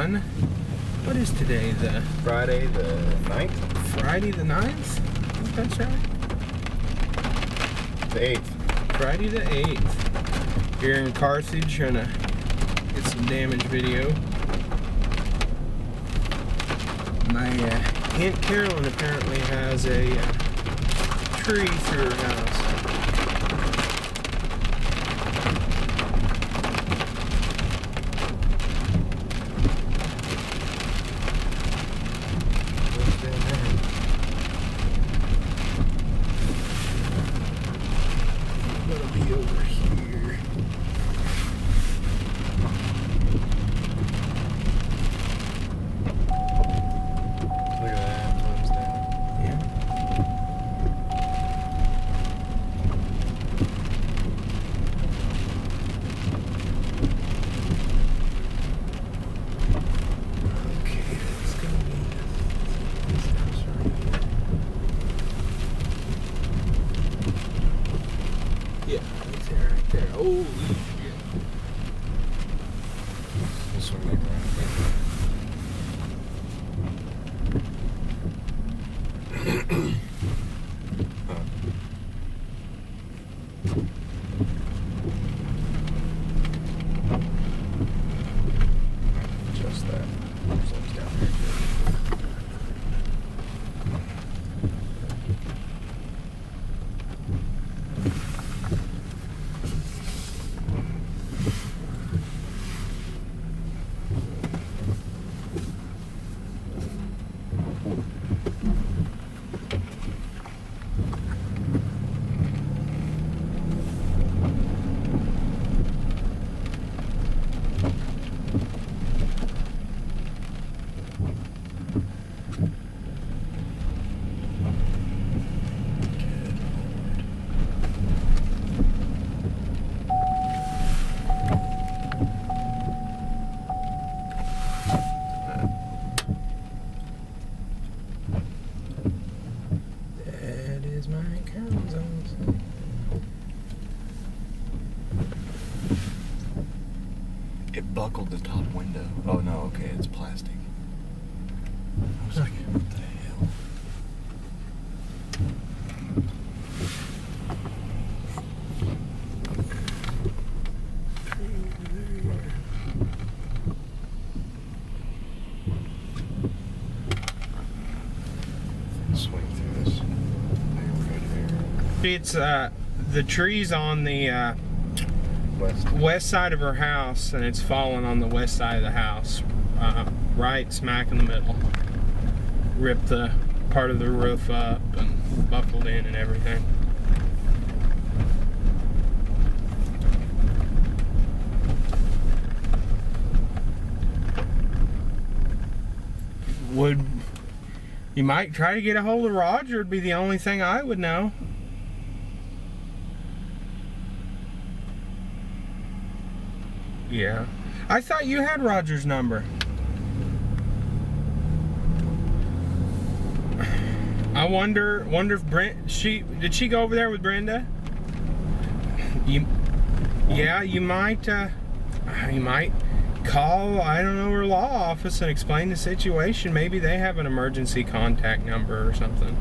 on, what is today, Friday the 9th? Friday the 9th? I think that's right. The 8th. Friday the 8th. Here in Carthage, trying to get some damage video. My Aunt Carolyn apparently has a tree through her house. Yeah, it's there, right there. Holy shit. This one might just that. Something's down there. That is my cousin. It buckled the top window. Oh no, okay, it's plastic. I was like, what the hell? Swing through this. It's the tree's on the west side of her house, and it's fallen on the west side of the house, right smack in the middle. Ripped the part of the roof up and buckled in and everything. You might try to get a hold of Roger. It'd be the only thing I would know. Yeah. I thought you had Roger's number. I wonder if did she go over there with Brenda? You might call, I don't know, her law office and explain the situation. Maybe they have an emergency contact number or something.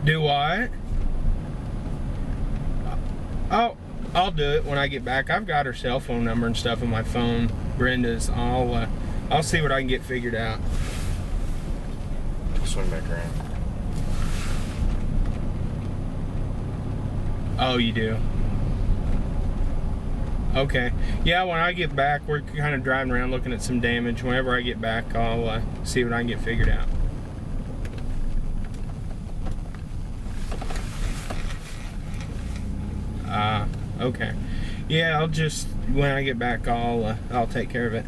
Do what? Oh, I'll do it when I get back. I've got her cell phone number and stuff on my phone. Brenda's. I'll see what I can get figured out. Swing back around. Oh, you do? Okay. Yeah, when I get back, we're kind of driving around looking at some damage. Whenever I get back, I'll see what I can get figured out. Okay. Yeah, when I get back, I'll take care of it.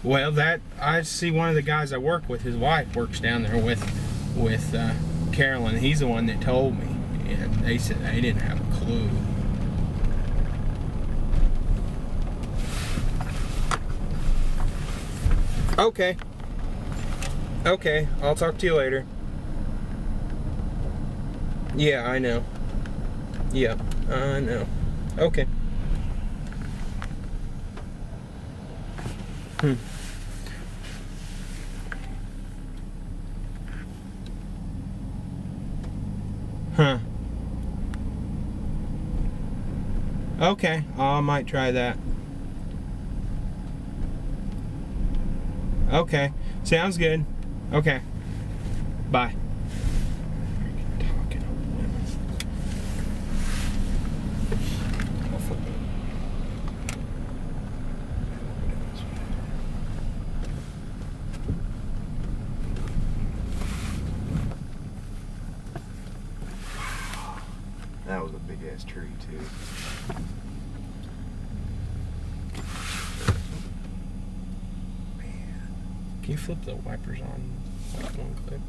Well, I see one of the guys I work with, his wife works down there with Carolyn. He's the one that told me, and they said they didn't have a clue. Okay. Okay, I'll talk to you later. Yeah, I know. Yeah, I know. Okay. Huh. Okay, I might try that. Okay, sounds good. Okay, bye. Talking over women. I'll flip it. That was a big ass tree too. Can you flip the wipers on that one clip?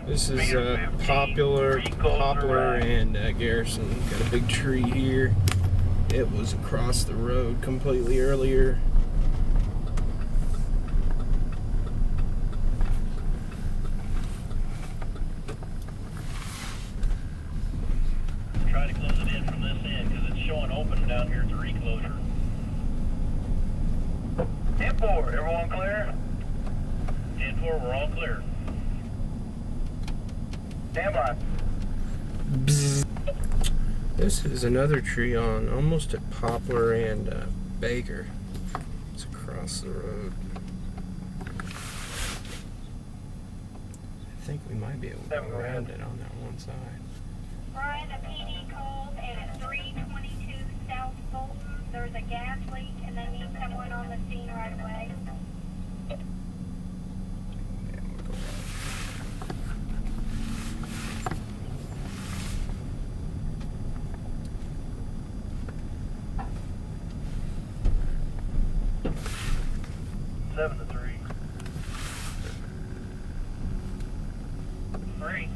This is Poplar and Garrison. Got a big tree here. It was across the road completely earlier. Try to close it in from this end because it's showing open down here at the reclosure. 10-4, everyone clear? 10-4, we're all clear. Stand by. Bzz. This is another tree on almost at Poplar and Baker. It's across the road. I think we might be able to go around it on that one side. Brian, the PD called, and at 322 South Fulton, there's a gas leak, and they need someone on the scene right away. Seven to 3. 3.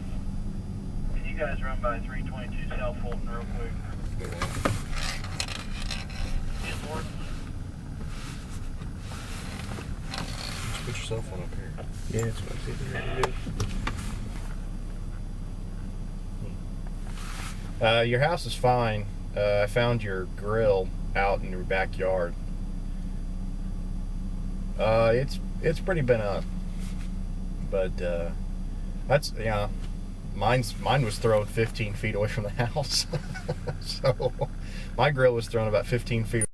Can you guys run by 322 South Fulton real quick? 10-4. Just put your cell phone up here. Yeah, that's what I was getting ready to do. Your house is fine. I found your grill out in your backyard. It's pretty bent up, but that's mine was thrown 15 feet away from the house. So my grill was thrown about 15 feet.